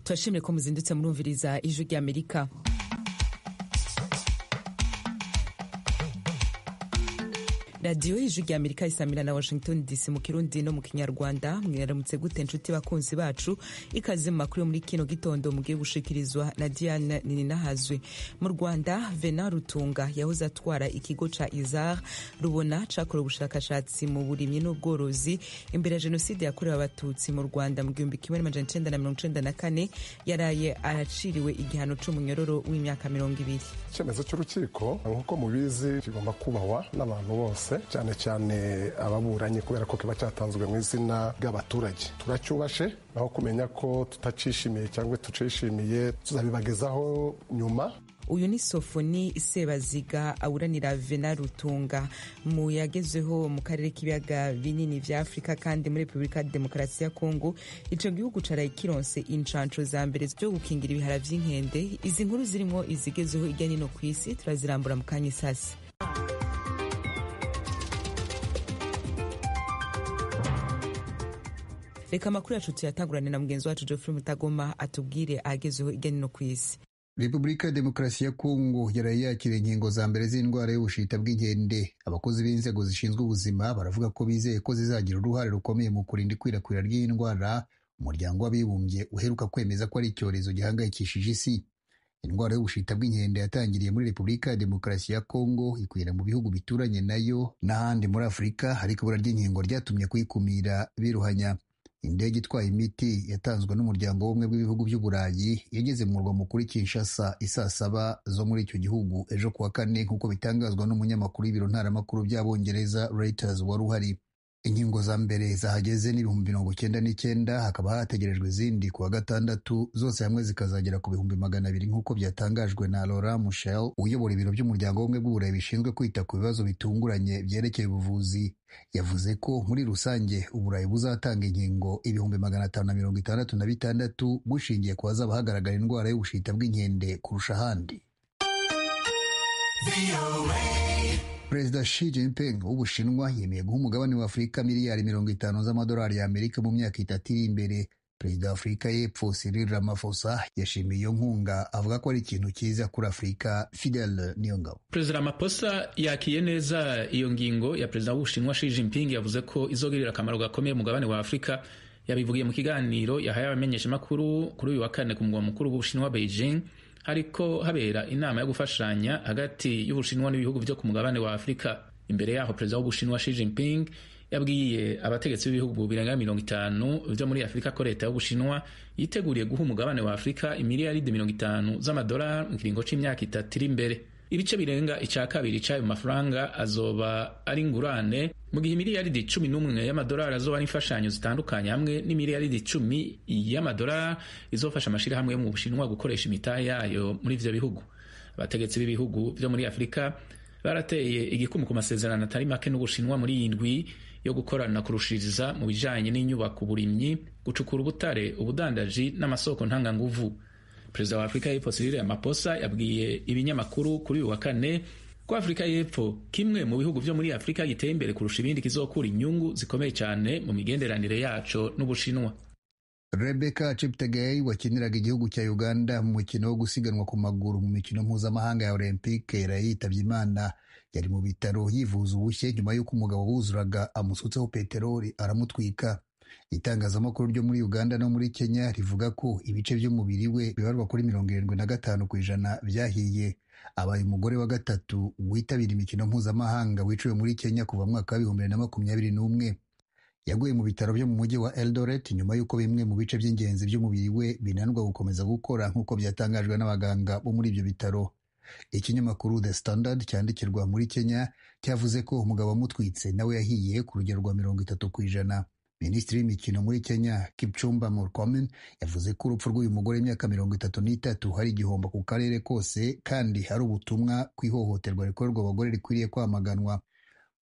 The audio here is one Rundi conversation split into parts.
turashimire ko muzindutse murumviriza ijwi ry'Amerika. radiyo y'ijwi ry'Amerika isamira na Washington DC mu Kirundi no mu Kinyarwanda. Mwaramutse gute nshuti bakunzi bacu, ikaze mu makuru yo muri kino gitondo mugiye gushikirizwa na Diane Nininahazwe. Mu Rwanda, Venant Rutunga yahoze atwara ikigo ca Izar rubona cakora ubushakashatsi mu burimyi n'ubworozi imbere ya jenoside yakorewe abatutsi mu Rwanda mu 1994 yaraye araciriwe igihano c'umunyororo w'imyaka 20. Icyemezo cy'urukiko nk'uko mubizi kigomba kubahwa n'abantu bose, cyane cyane ababuranyi, kubera ko kiba cyatanzwe mu izina ry'abaturage. Turacyubashe naho kumenya ko tutacishimiye cyangwa tucishimiye tuzabibagezaho nyuma. Uyu ni Sofoni Sebaziga aburanira Venant Rutunga mu yagezeho mu karere k'ibiyaga binini vya Afrika kandi muri Republika Demokarasi ya Kongo. Ico gihugu caraye kironse incanco za mbere zo gukingira ibihara vy'inkende. Izi nkuru zirimo izigezeho irya nino kw'isi turazirambura mu kanya isasi. Reka amakuru yacu tuyatangurane na mugenzi wacu Geoffrey Mutagoma atubwire agezeho irya nino kw'isi. Repubulika ya Demokarasi ya Kongo yaraye yakiriye inkingo za mbere z'indwara y'ubushita bw'inkende. Abakozi b'inzego zishinzwe ubuzima baravuga ko bizeye ko zizagira uruhare rukomeye mu kurinda ikwirakwira ry'iyi ndwara. Umuryango w'Abibumbye uheruka kwemeza ko ari icyorezo gihangayikishije isi. Indwara y'ubushita bw'inkende yatangiriye muri Repubulika ya Demokarasi ya Kongo, ikwira mu bihugu bituranye nayo n'ahandi muri Afurika, ariko ibura ry'inkingo ryatumye kuyikumira biruhanya. Indege itwaye imiti yatanzwe n'umuryango w'ubumwe bw'ibihugu by'Uburayi yageze mu murwa mukuru Kinshasa isaa 7 zo muri icyo gihugu ejo kuwa kane, nk'uko bitangazwa n'umunyamakuru w'ibiro ntaramakuru by'Abongereza Reuters wari uhari. Inkingo za mbere zahageze ni 99,000, hakaba hategerejwe izindi kuwa gatandatu, zose hamwe zikazagera ku 200,000 nk'uko byatangajwe na Laurent Michel uyobora ibiro by'umuryango w'ubumwe bw'Uburayi bishinzwe kwita ku bibazo bitunguranye byerekeye ubuvuzi. Yavuze ko muri rusange Uburayi buzatanga inkingo 566 bushingiye ku hazaba hagaragara indwara y'ubushita bw'inkende kurusha ahandi. Perezida Xi Jinping w'Ubushinwa yemeye guha umugabane wa Afurika miliyari 50 z'amadolari y'Amerika mu myaka 3 iri imbere. Perezida wa Afurika y'Epfo Cyril Ramaphosa yashimiye iyo nkunga, avuga ko ari ikintu cyiza kuri Afurika. Fidel Niyongabo. Perezida Ramaphosa yakiye neza iyo ngingo ya Perezida w'Ubushinwa Xi Jinping, yavuze ko izogirira akamaro gakomeye umugabane wa Afurika. Yabivugiye mu kiganiro yahaye abamenyeshamakuru kuri uyu wa kane ku mugwa mukuru w'Ubushinwa Beijing, hariko habera inama yo gufashanya hagati y'Ubushinwa n'ibihugu byo ku mugabane wa Afurika. Imbere yaho Perezida w'Ubushinwa Xi Jinping yabwiye abategetsi b'ibihugu birenga 50 byo muri Afurika ko leta y'Ubushinwa yiteguriye guha umugabane wa Afurika imiliyaridi 50 z'amadolari mu kiringo c'imyaka 3 iri imbere. Ibice birenga icya kabiri c'ayo mafaranga azoba ari ingurane, mu gihe imiliyaridi 11 y'amadolari azoba ari imfashanyo zitandukanye hamwe n'imiliyaridi 10 y'amadolari izofasha amashirahamwe yo mu Bushinwa gukoresha imitahe yayo muri ivyo bihugu. Abategetsi b'ibihugu byo muri Afurika barateye igikumu ku masezerano atari make n'Ubushinwa muri iyi ndwi yo gukorana kurushiriza mu bijanye n'inyubako, uburimyi, gucukura ubutare, ubudandaji n'amasoko ntanganguvu. Perezida wa Afurika y'Epfo Cyril Ramaphosa yabwiye ibinyamakuru kuri uyu wa kane ko Afurika y'Epfo, kimwe mu bihugu byo muri Afurika giteye imbere kurusha ibindi, kizokura inyungu zikomeye cyane mu migenderanire yaco n'Ubushinwa. Rebecca Cheptegei wakiniraga igihugu cya Uganda mu mukino wo gusiganwa ku maguru mu mikino mpuzamahanga ya Olympique yaraye yitabye Imana. Yari mu bitaro yivuza ubushye nyuma y'uko umugabo buzuraga amusutseho peteroli aramutwika. Itangazamakuru ryo muri Uganda no muri Kenya rivuga ko ibice by'umubiri we bibarwa kuri 75% byahiye. Abaye umugore wa gatatu witabira imikino mpuzamahanga wiciwe muri Kenya kuva mu mwaka wa 2021. Yaguye mu bitaro byo mu mujyi wa Eldoret nyuma y'uko bimwe mu bice by'ingenzi by'umubiri we binanirwa gukomeza gukora nk'uko byatangajwe n'abaganga bo muri ibyo bitaro. Ikinyamakuru The Standard cyandikirwa muri Kenya cyavuze ko umugabo wamutwitse nawe yahiye ku rugero rwa 30%. Minisitiri w'imikino muri Kenya Kipchumba Murkomen yavuze ko urupfu rw'uyu mugore w'imyaka 33 hari igihombo ku karere kose kandi hari ubutumwa ku ihohoterwa rikorerwa abagore rikwiriye kwamaganwa.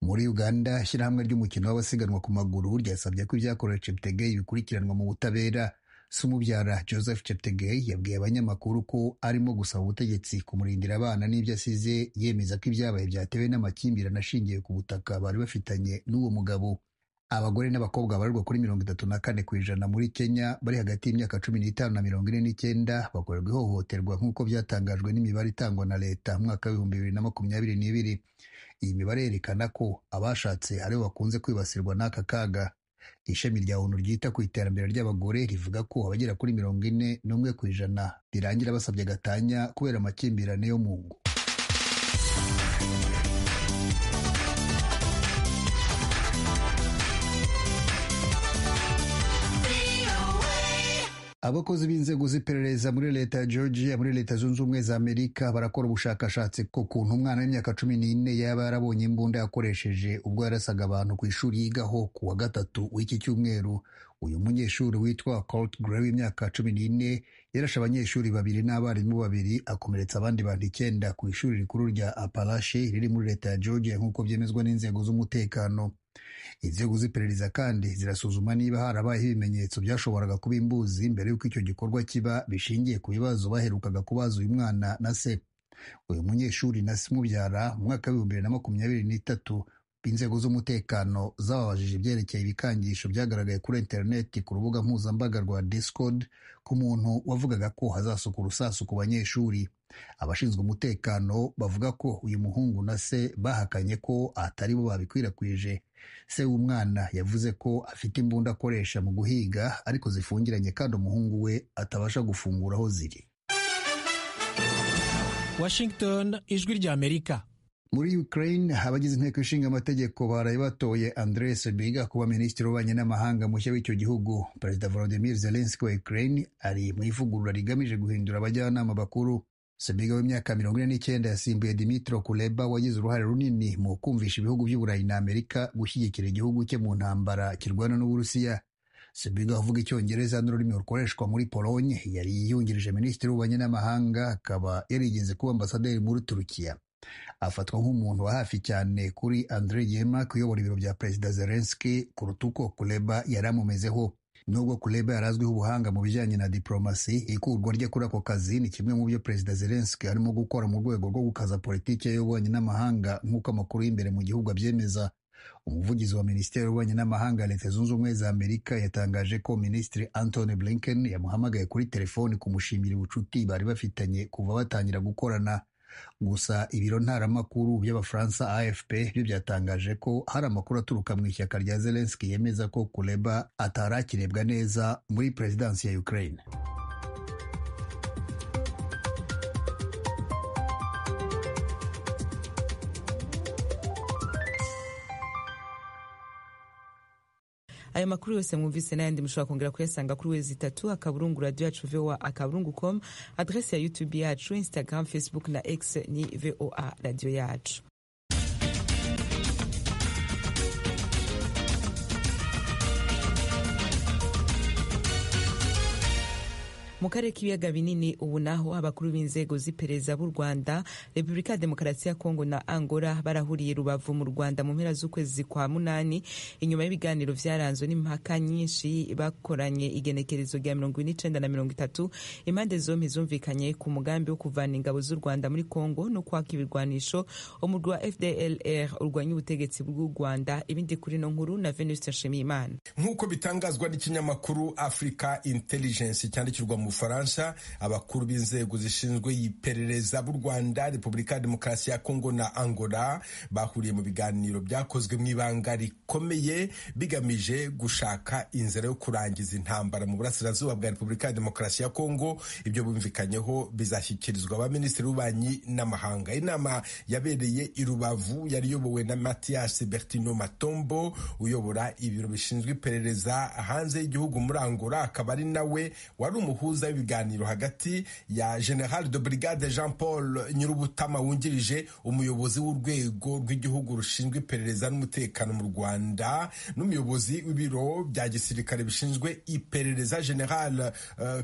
Muri Uganda, ishyirahamwe ry'umukino w'abasiganwa ku maguru ryasabye ko ibyakorewe Cheptegei bikurikiranwa mu butabera. Sumubyara Joseph Cheptegei yabwiye abanyamakuru ko arimo gusaba ubutegetsi kumurindira abana n'ibyo asize, yemeza ko ibyabaye byatewe n'amakimbirane ashingiye ku butaka bari bafitanye n'uwo mugabo. Abagore n'abakobwa babarirwa kuri 34% muri Kenya bari hagati y'imyaka 15 na 49 bakorerwa ihohoterwa nk'uko byatangajwe n'imibare itangwa na leta mu mwaka wa 2022. Iyi mibare yerekana ko abashatse aribo bakunze kwibasirwa n'aka kaga. Ishami rya ONU ryita ku iterambere ry'abagore rivuga ko abagera kuri 41% birangira basabye gatanya kubera amakimbirane yo mu ngo. Abakozi b'inzego z'iperereza muri leta ya Georgia muri leta zunze ubumwe za Amerika barakora ubushakashatsi ku kuntu umwana w'imyaka 14 yaba yarabonye imbunda yakoresheje ubwo yarasaga abantu ku ishuri yigaho ku wa gatatu w'iki cyumweru. Uyu munyeshuri witwa Colt Gray w'imyaka 14 yarashe abanyeshuri babiri n'abarimu babiri akomeretsa abandi bantu 9 ku ishuri rikuru rya Appalachia riri muri leta ya Georgia nk'uko byemezwa n'inzego z'umutekano. Inzego z'iperereza kandi zirasuzuma niba harabayeho ibimenyetso byashoboraga kuba imbuzi mbere y'uko icyo gikorwa kiba bishingiye ku bibazo baherukaga kubaza uyu mwana na se. Uyu munyeshuri na se umubyara mu mwaka wa 2023 inzego z'umutekano zababajije ibyerekeye ibikangisho byagaragaye kuri interineti ku rubuga mpuzambaga rwa Discord ku muntu wavugaga ko hazasuka urusasu ku banyeshuri. Abashinzwe umutekano bavuga ko uyu muhungu na se bahakanye ko atari bo babikwirakwije. Se w'umwana yavuze ko afite imbunda akoresha mu guhiga ariko zifungiranye kandi umuhungu we atabasha gufungura aho ziri. Washington, ijwi rya Amerika. Muri Ukraine abagize inteko ishinga amategeko baraye batoye Andrei Sybiga kuba minisitiri w'ububanyi n'amahanga mushya w'icyo gihugu. Perezida Volodymyr Zelensky wa Ukraine ari mu ivugurura rigamije guhindura abajyanama bakuru. Sybiga w'imyaka 49 yasimbuye Dmytro Kuleba wagize uruhare runini mu kumvisha ibihugu by'Uburayi na Amerika gushyigikira igihugu cye mu ntambara kirwana n'Uburusiya. Sybiga uvuga icyongereza n'ururimi rukoreshwa muri Pologne yari yungirije minisitiri w'ububanyi n'amahanga akaba yarigeze kuba ambasaderi muri Turukiya. Afatwa nk'umuntu wa hafi cyane kuri Andriy Yermak uyobora ibiro bya Perezida Zelensky kuruta uko Kuleba yari amumezeho. Nubwo Kuleba yarazwiho ubuhanga mu bijyanye na diplomasi, ikurwa rye kuri ako kazi ni kimwe mu byo Perezida Zelensky arimo gukora mu rwego rwo gukaza politiki y'ububanyi n'amahanga nk'uko amakuru y'imbere mu gihugu abyemeza. Umuvugizi wa Minisiteri y'Ububanyi n'Amahanga ya Leta Zunze Ubumwe za Amerika yatangaje ko Minisitiri Antony Blinken yamuhamagaye kuri telefoni kumushimira ubucuti bari bafitanye kuva batangira gukorana. Gusa ibiro ntaramakuru by'Abafaransa AFP byo byatangaje ko hari amakuru aturuka mu ishyaka rya Zelensky yemeza ko Kuleba atarakirebwa neza muri perezidansi ya Ukraine. Aya makuru yose mwumvise n'ayandi mushobora kongera kuyasanga kuri www.radio-voa.com, adresse ya YouTube yacu, Instagram, Facebook na X ni VOA Radio yacu. Mu karere k'ibiyaga binini ubu naho abakuru b'inzego z'iperereza b'u Rwanda, Repubulika ya Demokarasi ya Kongo na Angola barahuriye Rubavu mu Rwanda mu mpera z'ukwezi kwa munani inyuma y'ibiganiro vyaranzwe n'impaka nyinshi bakoranye igenekerezo rya 29 na 30. Impande zompi zumvikanye ku mugambi wo kuvana ingabo z'u Rwanda muri Kongo no kwaka ibirwanisho umurwi wa FDLR urwanya ubutegetsi bw'u Rwanda. Ibindi kuri no nkuru na Venuste Nshimiyimana. Nk'uko bitangazwa n'ikinyamakuru Africa Intelligence cyandikirwa mu Bufaransa, abakuru b'inzego zishinzwe iperereza b'u Rwanda, Repubulika ya Demokarasi ya Kongo na Angola bahuriye mu biganiro byakozwe mu ibanga rikomeye bigamije gushaka inzira yo kurangiza intambara mu burasirazuba bwa Repubulika ya Demokarasi ya Kongo. Ibyo bumvikanyeho bizashyikirizwa abaminisitiri b'ububanyi n'amahanga. Inama yabereye i Rubavu yari yobowe na Mathias Bertino Matombo uyobora ibiro bishinzwe iperereza hanze y'igihugu muri Angola, akaba ari nawe wari umuhuza w'ibiganiro hagati ya General de Brigade Jean Paul Nyirubutama wungirije umuyobozi w'urwego rw'igihugu rushinzwe iperereza n'umutekano mu Rwanda n'umuyobozi w'ibiro bya gisirikare bishinzwe iperereza General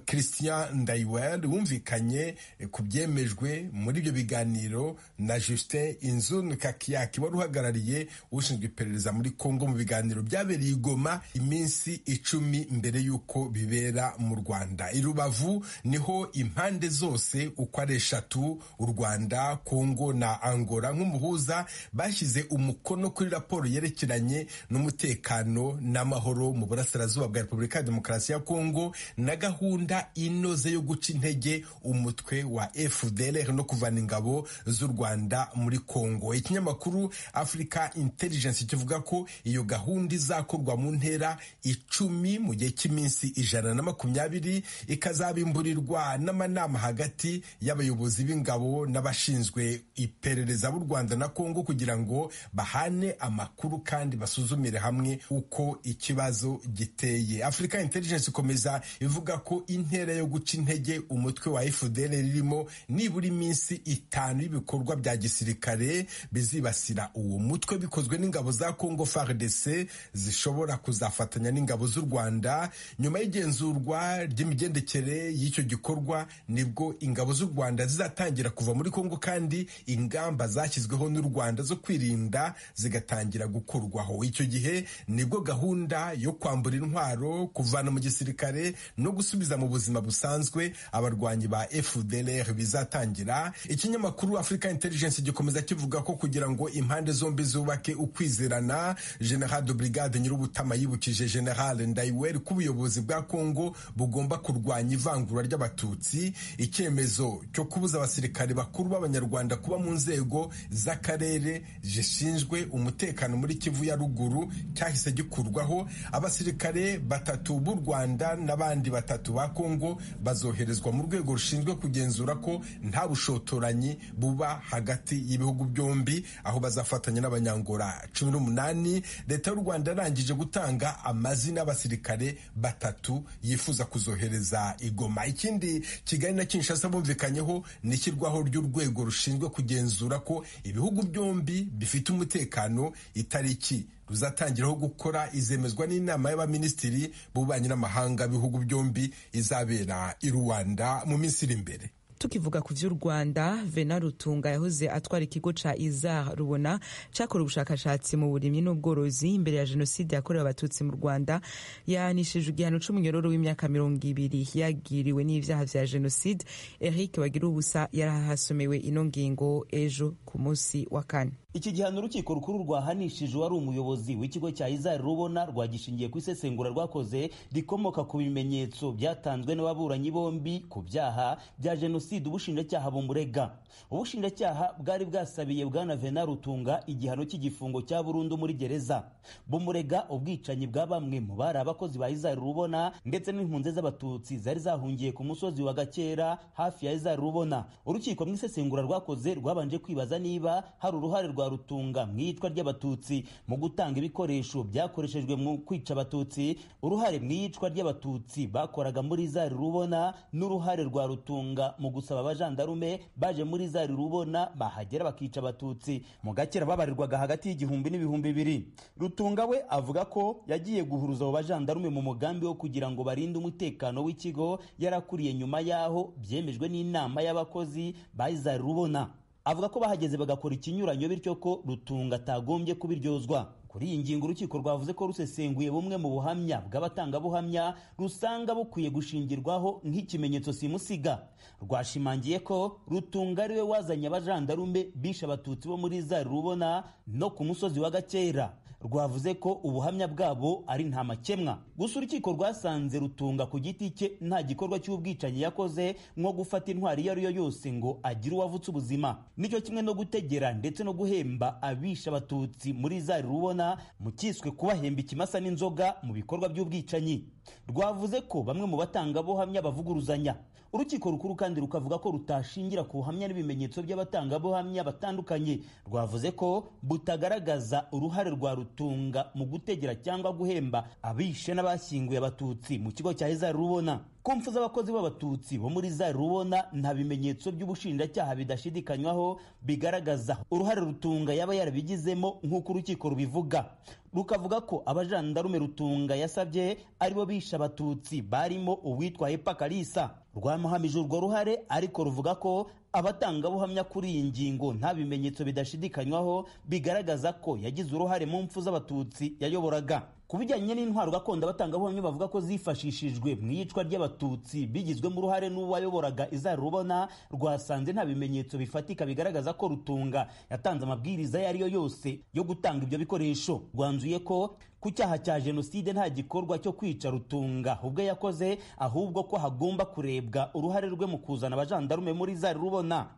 Christian Ndaiwel. Wumvikanye ku byemejwe muri ibyo biganiro na Justin Inzun Kakiyaki wari uhagarariye ushinzwe iperereza muri Kongo mu biganiro byabereye i Goma iminsi 10 mbere y'uko bibera mu Rwanda. Bukavu niho impande zose uko ari eshatu, u Rwanda, Kongo na Angola nk'umuhuza bashyize umukono kuri raporo yerekeranye n'umutekano n'amahoro mu burasirazuba bwa Repubulika ya Demokarasi ya Kongo na gahunda inoze yo guca intege umutwe wa FDLR no kuvana ingabo z'u Rwanda muri Kongo. Ikinyamakuru Africa Intelligence kivuga ko iyo gahunda izakorwa mu ntera 10 mu gihe cy'iminsi 120, ikazabimburirwa n'amanama hagati y'abayobozi b'ingabo n'abashinzwe iperereza b'u Rwanda na Kongo kugira ngo bahane amakuru kandi basuzumire hamwe uko ikibazo giteye. Africa Intelligence ikomeza ivuga ko intera yo guca intege umutwe wa FDLR irimo nibura iminsi 5 y'ibikorwa bya gisirikare bizibasira uwo mutwe bikozwe n'ingabo za Kongo FARDC zishobora kuzafatanya n'ingabo z'u Rwanda. Nyuma y'igenzurwa ry'imigendekere y'icyo gikorwa nibwo ingabo z'u Rwanda zizatangira kuva muri Kongo kandi ingamba zashyizweho n'u Rwanda zo kwirinda zigatangira gukorwaho. Icyo gihe nibwo gahunda yo kwambura intwaro, kuvana mu gisirikare no gusubiza mu buzima busanzwe abarwanyi ba FDLR bizatangira. Ikinyamakuru Africa Intelligence gikomeza kivuga ko kugira ngo impande zombi zubake ukwizerana, General de Brigade Nyirubutama yibukije General Ndaiweri ko ubuyobozi bwa Kongo bugomba kurwanya ivangura ry'abatutsi. Icyemezo cyo kubuza abasirikare bakuru b'Abanyarwanda kuba mu nzego z'akarere zishinzwe umutekano muri Kivu ya ruguru cyahise gikurwaho. Abasirikare 3 b'u Rwanda n'abandi 3 ba Kongo bazoherezwa mu rwego rushinzwe kugenzura ko nta bushotoranyi buba hagati y'ibihugu byombi, aho bazafatanya n'Abanyangora 18. Leta y'u Rwanda yarangije gutanga amazina y'abasirikare 3 yifuza kuzohereza i Goma. Ikindi Kigali na Kinshasa bumvikanyeho n'ishyirwaho ry'urwego rushinzwe kugenzura ko ibihugu byombi bifite umutekano. Itariki ruzatangiraho gukora izemezwa n'inama y'abaminisitiri b'ububanyi n'amahanga b'ibihugu byombi izabera i Rwanda mu minsi iri imbere. Tukivuga ku vy'u Rwanda, Venant Rutunga yahoze atwara ikigo ca Izar Rubona cakora ubushakashatsi mu burimyi n'ubworozi imbere ya jenoside yakorewe abatutsi mu Rwanda yahanishijwe igihano c'umunyororo w'imyaka 20 yagiriwe n'ivyaha vya jenoside. Eric Bagirubusa yarahasomewe ino ngingo ejo ku munsi wa kane. Iki gihano urukiko rukuru rwahanishije wari umuyobozi w'ikigo cya Izar Rubona rwagishingiye ku isesengura rwakoze rikomoka ku bimenyetso byatanzwe n'ababuranyi bombi ku byaha bya jenoside ubushinjacyaha bumurega. Ubushinjacyaha bwari bwasabiye bwana Venant Rutunga igihano cy'igifungo cya burundu muri gereza. Bumurega ubwicanyi bwa bamwe mu bari abakozi ba Izar Rubona ndetse n'impunzi z'abatutsi zari zahungiye ku musozi wa Gakera hafi ya Izar Rubona. Urukiko mu isesengura rwakoze rwabanje kwibaza niba hari uruhare rwa Rutunga mu iyicwa ry'abatutsi mu gutanga ibikoresho byakoreshejwe mu kwica abatutsi, uruhare mu iyicwa ry'abatutsi bakoraga muri Izar Rubona, n'uruhare rwa Rutunga mu gusaba abajandarume baje muri Izar Rubona bahagera bakica abatutsi mu Gakera babarirwaga hagati y'igihumbi n'ibihumbi 2. Rutunga we avuga ko yagiye guhuruza abo bajandarume mu mugambi wo kugira ngo barinde umutekano w'ikigo yarakuriye nyuma yaho byemejwe n'inama y'abakozi ba Izar Rubona. Avuga ko bahageze bagakora ikinyuranyo bityo ko Rutunga atagombye kubiryozwa. Kuri iyi ngingo urukiko rwavuze ko rusesenguye bumwe mu buhamya bw'abatangabuhamya rusanga bukwiye gushingirwaho nk'ikimenyetso simusiga. Rwashimangiye ko Rutunga ariwe wazanye abajandarume bishe abatutsi bo muri Izar Rubona no ku musozi wa Gakera. Rwavuze ko ubuhamya bwabo ari nta makemwa. Gusa urukiko rwasanze Rutunga ku giti cye nta gikorwa cy'ubwicanyi yakoze nko gufata intwari iyo ari yo yose ngo agire uwavutse ubuzima. Nicyo kimwe no gutegera ndetse no guhemba abisha abatutsi muri Izar Rubona mu kiswe kubahemba ikimasa n'inzoga mu bikorwa by'ubwicanyi. Rwavuze ko bamwe mu batangabuhamya bavuguruzanya. Urukiko rukuru kandi rukavuga ko rutashingira ku buhamya n'ibimenyetso by'abatangabuhamya batandukanye. Rwavuze ko butagaragaza uruhare rwa Rutunga mu gutegera cyangwa guhemba abishe n'abashyinguye abatutsi mu kigo cya Izar Rubona. Kumfu z'abakozi b'abatutsi bo muri Izar Rubona nta bimenyetso by'ubushinjacyaha bidashidikanywaho bigaragaza uruhare Rutunga yaba yarabigizemo nk'uko urukiko rubivuga. Rukavuga ko abajandarume Rutunga yasabye aribo bisha abatutsi barimo uwitwa Epa Kalisa. Rwamuhamije urwo ruhare ariko ruvuga ko abatangabuhamya kuri iyi ngingo nta bimenyetso bidashidikanywaho bigaragaza ko yagize uruhare mu mfu z'abatutsi yayoboraga. ku bijyanye n'intwaro gakondo abatangabuhamya bavuga ko zifashishijwe mu iyicwa ry'abatutsi bigizwemo uruhare n'uwayoboraga Isaac Rubona, rwasanze nta bimenyetso bifatika bigaragaza ko Rutunga yatanze amabwiriza ayo ari yo yose yo gutanga ibyo bikoresho. Rwanzuye ko ku cyaha cya jenoside nta gikorwa cyo kwica Rutunga ubwo yakoze, ahubwo ko hagomba kurebwa uruhare rwe mu kuzana abajandarume muri Isaac Rubona.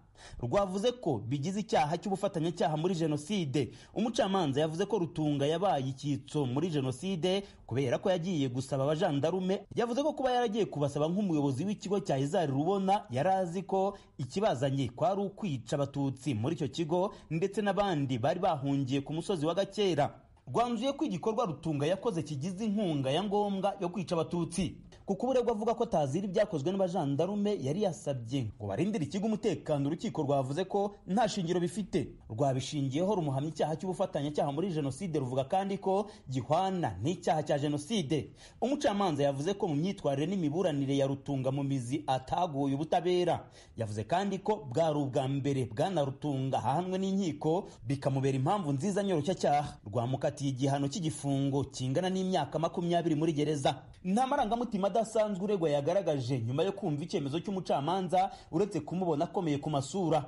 Rwavuze ko bigize icyaha cy'ubufatanyacyaha muri jenoside. Umucamanza yavuze ko Rutunga yabaye icyitso muri jenoside kubera ko yagiye gusaba abajandarume. Yavuze ko kuba yaragiye kubasaba nk'umuyobozi w'ikigo cya Isaac Rubona yari azi ko ikibazanye kwari ukwica abatutsi muri icyo kigo ndetse n'abandi bari bahungiye ku musozi wa Gakera. Rwanzuye ko igikorwa Rutunga yakoze kigize inkunga ya ngombwa yo kwica abatutsi. Kuko uburegwa avuga ko tazira ibyakozwe n'abajandarume yari yasabye ngo barindire ikigo umutekano, urukiko rwavuze ko nta shingiro bifite. Rwabishingiyeho rumuhamya icyaha cy'ubufatanyacyaha muri jenoside, ruvuga kandi ko gihwana n'icyaha cya jenoside. Umucamanza yavuze ko mu myitwarire n'imiburanire ya Rutunga mu mizi ataguye ubutabera. Yavuze kandi ko bwari ubwa mbere bwana Rutunga ahanwe n'inkiko bikamubera impamvu nziza nyoroshyacyaha. Rwamukatiye igihano cy'igifungo kingana n'imyaka 20 muri gereza. Nta marangamutima adasanzwe uregwa yagaragaje nyuma yo kumva icyemezo cy'umucamanza uretse kumubona akomeye ku masura.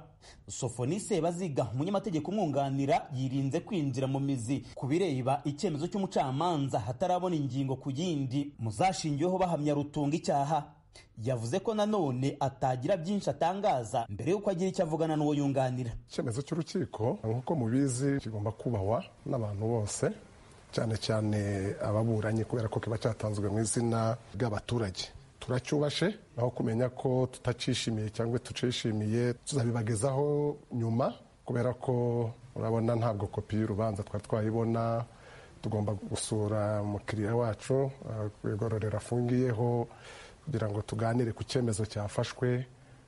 Sofonise Baziga, umunyamategeko umwunganira, yirinze kwinjira mu mizi ku bireba icyemezo cy'umucamanza hatarabona ingingo ku yindi muzashingiyeho bahamya Rutunga icyaha. Yavuze ko nanone atagira byinshi atangaza mbere y'uko agira icyo avugana n'uwo yunganira. Icyemezo cy'urukiko nk'uko mubizi kigomba kubahwa n'abantu bose, cyane cyane ababuranyi, kubera ko kiba cyatanzwe mu izina ry'abaturage. Turacyubashe aho kumenya ko tutacishimiye cyangwa tucishimiye tuzabibagezaho nyuma, kubera ko urabona ntabwo kopi y'urubanza twari twayibona. Tugomba gusura umukiriya wacu ku igororero afungiyeho kugira ngo tuganire ku cyemezo cyafashwe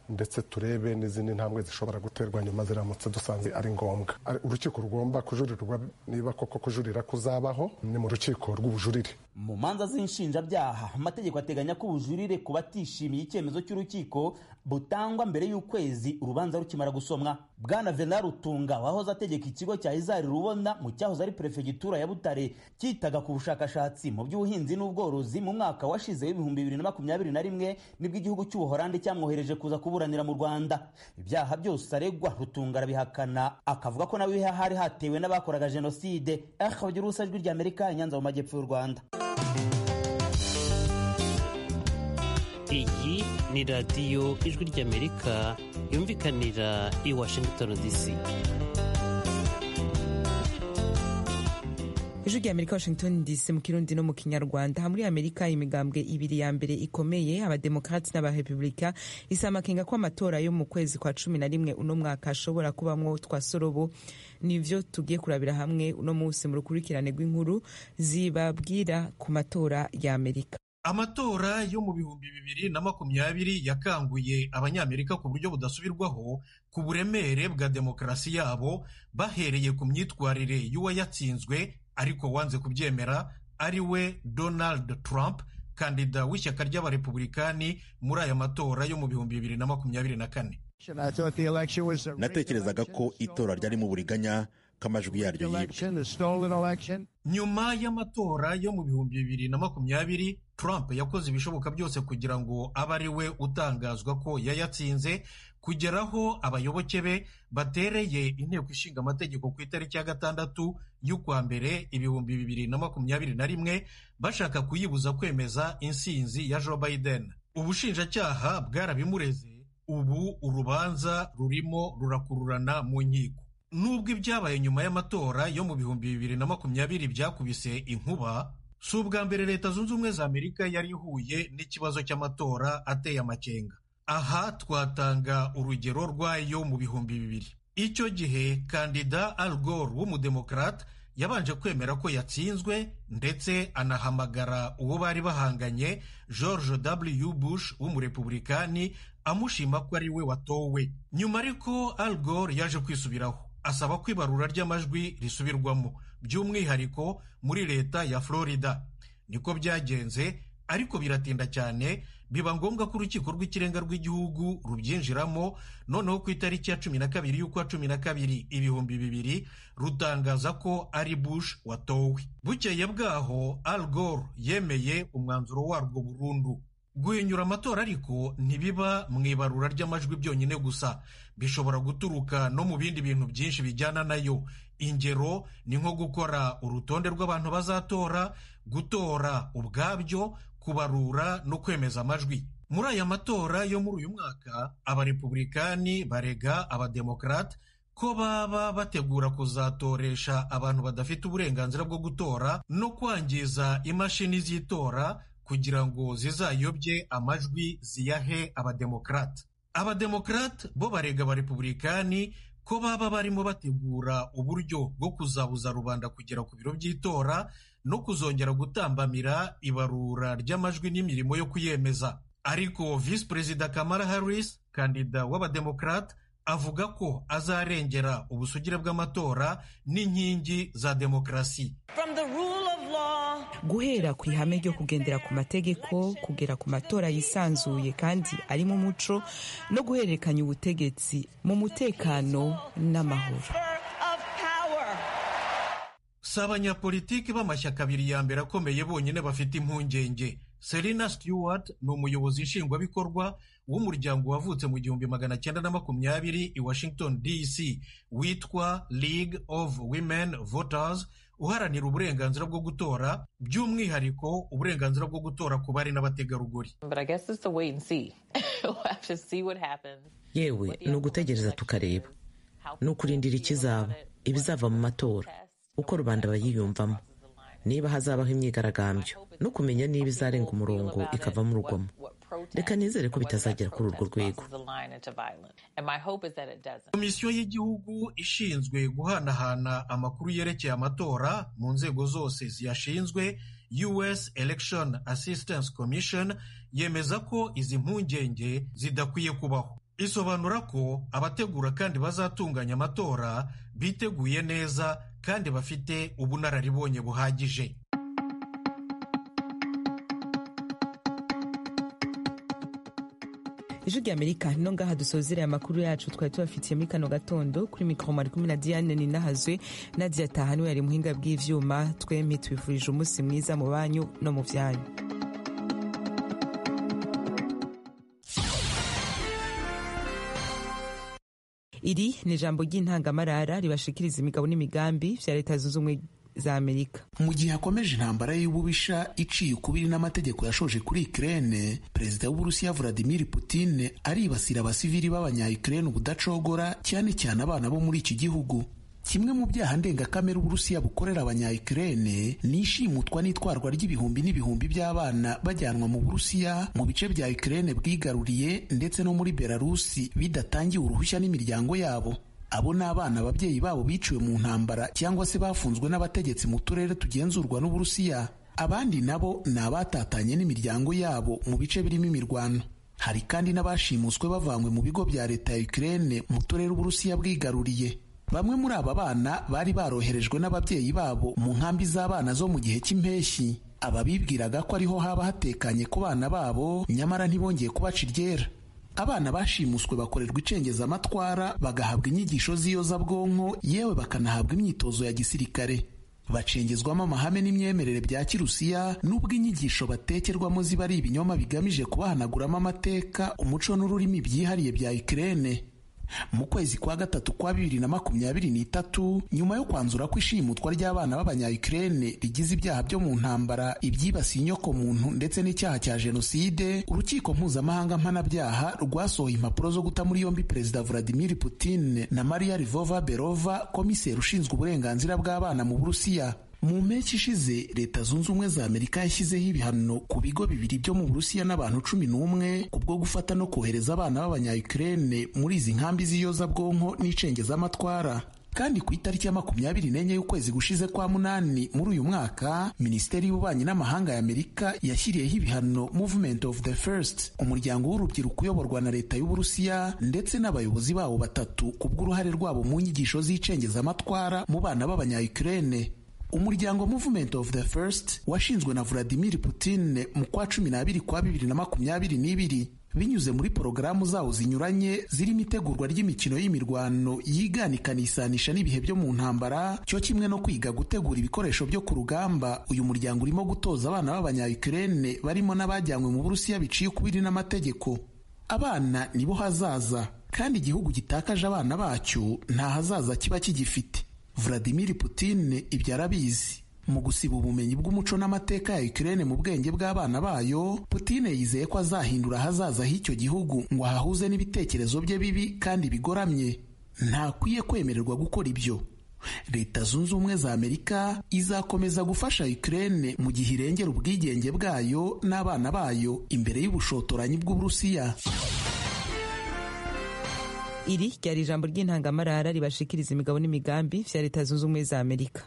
ndetse turebe n'izindi ntambwe zishobora guterwa nyuma ziramutse dusanze ari ngombwa. Urukiko rugomba kujurirwa, niba koko kujurira kuzabaho ni mu rukiko rw'ubujurire. Mu manza z'inshinjabyaha amategeko ateganya ko ubujurire ku batishimiye icyemezo cy'urukiko butangwa mbere y'ukwezi urubanza rukimara gusomwa. Bwana Venant Rutunga wahoze ategeka ikigo cya Isaac Rubona mu cyahoze ari perefegitura ya Butare cyitaga ku bushakashatsi mu by'ubuhinzi n'ubworozi, mu mwaka washize w'2021 nibwo igihugu cy'Ubuholandi cyamwohereje kuza kuburanira mu Rwanda. Ibyaha byose aregwa Rutunga arabihakana, akavuga ko nawe hari hatewe n'abakoraga jenoside. Akabagira Ijwi ry'Amerika, Nyanza mu majyepfo y'u Rwanda. Iyi ni radiyo Ijwi ry'Amerika yumvikanira i Washington DC. Ijwi ry'Amerika, Washington DC, mu Kirundi no mu Kinyarwanda. Muri Amerika imigambwe ibiri ya mbere ikomeye, abademokrati n'abarepublika, isamakenga ko amatora yo mu kwezi kwa 11 uno mwaka ashobora kubamwo twasorobo. Nivyo tugiye kurabira hamwe uno munsi mu rukurikirane rw'inkuru zibabwira ku matora ya Amerika. Amatora yo mu 2020 yakanguye abanyamerika ku buryo budasubirwaho ku buremere bwa demokarasi yabo, bahereye ku myitwarire y'uwayatsinzwe ariko wanze kubyemera, ari we Donald Trump, kandida w'ishyaka ry'abarepublikani muri aya matora yo mu 2024. Natekerezaga ko itora ryari mu buriganya k'amajwi yaryo yibwe. Nyuma y'amatora yo mu 2020, Trump yakoze ibishoboka byose kugira ngo abe ari we utangazwa ko yayatsinze, kugeraho abayoboke be batereye inteko ishinga amategeko ku itariki ya 6 y'ukwa mbere 2021 bashaka kuyibuza kwemeza insinzi ya Joe Biden. Ubushinjacyaha bwarabimureze. Ubu urubanza rurimo rurakururana mu nkiko. Nubwo ibyabaye nyuma y'amatora yo mu 2020 byakubise inkuba, si ubwa mbere Leta Zunze Ubumwe za Amerika yari ihuye n'ikibazo cy'amatora ateye amakenga. Aha twatanga urugero rwayo mu 2000. Icyo gihe kandida Al Gore w'umudemokrate yabanje kwemera ko yatsinzwe, ndetse anahamagara uwo bari bahanganye George W. Bush w'umurepublikani amushima ko ari we watowe. Nyuma ariko Al Gore yaje kwisubiraho, asaba ko ibarura ry'amajwi risubirwamo, by'umwihariko muri leta ya Florida. Niko byagenze ariko biratinda cyane, biba ngombwa ko urukiko rw'ikirenga rw'igihugu rubyinjiramo. Noneho ku itariki ya 12 y'ukwa 12 2000 rutangaza ko ari Bush watowe. Bukeye bwaho Al Gore yemeye umwanzuro warwo burundu. Guhinyura amatora ariko ntibiba mu ibarura ry'amajwi byonyine gusa, bishobora guturuka no mu bindi bintu byinshi bijyana nayo. Ingero ni nko gukora urutonde rw'abantu bazatora, gutora ubwabyo, kubarura no kwemeza amajwi. Muri aya matora yo muri uyu mwaka, abarepublikani barega abademokrate ko baba bategura kuzatoresha abantu badafite uburenganzira bwo gutora no kwangiza imashini z'itora kugira ngo zizayobye amajwi ziyahe abademokrate. Abademokrate bo barega abarepublikani ko baba barimo bategura uburyo bwo kuzabuza rubanda kugera ku biro by'itora no kuzongera gutambamira ibarura ry'amajwi n'imirimo yo kuyemeza. Ariko Vice Perezida Kamala Harris, kandida w'abademokrate, avuga ko azarengera ubusugire bw'amatora n'inkingi za demokarasi. Guhera ku ihame ryo kugendera ku mategeko, kugera ku matora yisanzuye kandi ari mu muco, no guhererekanya ubutegetsi mu mutekano n'amahoro. Si abanyapolitiki b'amashyaka abiri ya mbere akomeye bonyine bafite impungenge. Serena Stewart ni umuyobozi nshingwabikorwa w'umuryango wavutse mu 1920 i Washington DC witwa League of Women Voters, uharanira uburenganzira bwo gutora, by'umwihariko uburenganzira bwo gutora ku bari n'abategarugori. Yewe ni ugutegereza tukareba, ni ukurindira ikizaba, ibizava mu matora, uko rubanda bayiyumvamo, niba hazabaho imyigaragambyo, no kumenya niba izarenga umurongo ikavamo urugomo. Reka nizere ko bitazagera kuri urwo rwego. Komisiyo y'igihugu ishinzwe guhanahana amakuru yerekeye amatora mu nzego zose ziyashinzwe, US Election Assistance Commission, yemeza ko izi mpungenge zidakwiye kubaho. Isobanura ko abategura kandi bazatunganya amatora biteguye neza kandi bafite ubunararibonye buhagije. Ijwi ry'Amerika no ngaha dusozereye amakuru yacu twari tubafitiye muri kano gatondo. Kuri mikoro mwari kumwe na Diane Ninahazwe, Nadia Taha niwe yari muhinga bw'ivyuma. Twembi twifurije umunsi mwiza mu banyu no mu vyanyu. Iri ni ijambo ry'intangamarara ribashikiriza imigabo n'imigambi vya Leta Zunze Ubumwe za Amerika. Mu gihe hakomeje intambara y'ububisha iciye ukubiri n'amategeko yashoje kuri Ukraine, Perezida w'Uburusiya Vladimir Putin aribasira abasivili b'abanya-Ukraine ubudacogora, cyane cyane abana bo muri iki gihugu. Kimwe mu byaha ndengakamere Uburusiya bukorera abanya-Ukraine ni ishimutwa n'itwarwa ry'ibihumbi n'ibihumbi by'abana bajyanwa mu Burusiya mu bice bya Ukraine bwigaruriye ndetse no muri Belarusi bidatangiye uruhushya n'imiryango yabo. Abo ni abana ababyeyi babo biciwe mu ntambara cyangwa se bafunzwe n'abategetsi mu turere tugenzurwa n'Uburusiya. Abandi nabo ni abatatanye n'imiryango yabo mu bice birimo imirwano. Hari kandi n'abashimuswe bavanywe mu bigo bya leta ya Ukraine mu turere Uburusiya bwigaruriye. Bamwe muri aba bana bari baroherejwe n'ababyeyi babo mu nkambi z'abana zo mu gihe cy'impeshyi. Aba bibwiraga ko ariho haba hatekanye ku bana babo, nyamara ntibongeye kubaca iryera. Abana bashimuswe bakorerwa icengezamatwara, bagahabwa inyigisho z'iyozabwonko, yewe bakanahabwa imyitozo ya gisirikare. Bacengezwamo amahame n'imyemerere bya Kirusiya, n'ubwo inyigisho batekerwamo ziba ari ibinyoma bigamije kubahanaguramo amateka, umuco n'ururimi byihariye bya Ukraine. Mu kwezi kwa gatatu kwa 2023, nyuma yo kwanzura ko ishimutwa ry'abana b'abanya-Ukraine rigize ibyaha byo mu ntambara, ibyibasiye inyokomuntu ndetse n'icyaha cya jenoside, urukiko mpuzamahanga mpanabyaha rwasohoye impapuro zo guta muri yombi Perezida Vladimir Putin na Maria Lvova-Belova, komiseri ushinzwe uburenganzira bw'abana mu Burusiya. Mu mpeshyi ishize, Leta Zunze Ubumwe za Amerika yashyizeho ibihano ku bigo bibiri byo mu Burusiya n'abantu 11 kubwo gufata no kohereza abana b'abanya-Ukraine muri izi nkambi z'iyozabwonko n'icengezamatwara. Kandi ku itariki ya 24 y'ukwezi gushize kwa munani muri uyu mwaka, Minisiteri y'Ububanyi n'Amahanga ya Amerika yashyiriyeho ibihano Movement of the First, umuryango w'urubyiruko uyoborwa na Leta y'Uburusiya ndetse n'abayobozi babo batatu kubw'uruhare rwabo mu nyigisho z'icengezamatwara mu bana b'abanya-Ukraine. umuryango Movement of the First washinzwe na Vladimir Putin mu kwa 12 kwa 2022 binyuze muri porogaramu zawo zinyuranye zirimo itegurwa ry'imikino y'imirwano yigana ikanisanisha n'ibihe byo mu ntambara, cyo kimwe no kwiga gutegura ibikoresho byo ku rugamba. Uyu muryango urimo gutoza abana b'abanya-Ukraine barimo n'abajyanywe mu Burusiya biciye ukubiri n'amategeko. Abana nibo hazaza, kandi igihugu gitakaje abana bacyo nta hazaza kiba kigifite. Vladimir Putin ibyo arabizi. Mu gusiba ubumenyi bw'umuco n'amateka ya Ukraine mu bwenge bw'abana bayo, Putin yizeye ko azahindura ahazaza h'icyo gihugu ngo ahahuze n'ibitekerezo bye bibi kandi bigoramye. Ntakwiye kwemererwa gukora ibyo. Leta Zunze Ubumwe za Amerika izakomeza gufasha Ukraine mu gihe irengera ubwigenge bwayo n'abana bayo imbere y'ubushotoranyi bw'Uburusiya. Iri ryari ijambo ry'intangamarara ribashikiriza imigabo n'imigambi vya Leta Zunze Ubumwe za Amerika.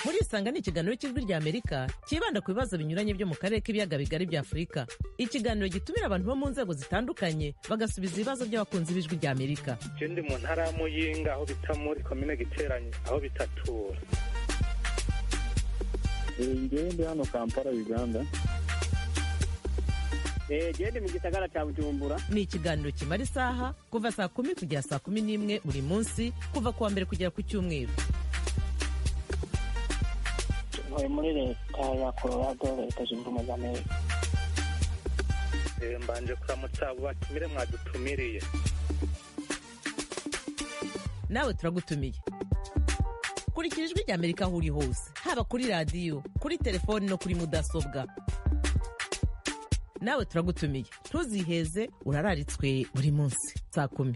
Murisanga ni ikiganiro cy'ijwi rya Amerika kibanda ku bibazo binyuranye byo mu karere k'ibiyaga bigari bya Afurika. Ikiganiro gitumira abantu bo mu nzego zitandukanye bagasubiza ibibazo by'abakunzi b'ijwi rya Amerika. Je ndi mu ntara ya Muyinga aho bita muri komine Giteranyi aho bitatura. Ndi hano Kampala Uganda. Gende mu gisagara cya Bujumbura. Ni ikiganiro kimara isaha kuva saa 10 kugera saa 11 buri munsi kuva kuwa mbere kugera ku cyumweru. Ntuye muri leta ya Colorado, Leta Zunze Ubumwe za Amerika. Mbanje kuramutsa abo batumire mwadutumiriye. Nawe turagutumiye. Kurikira ijwi rya Amerika aho uri hose, haba kuri radio, kuri telefone no kuri mudasobwa. Nawe turagutumiye. Ntuziheze, urararitswe buri munsi saa 10.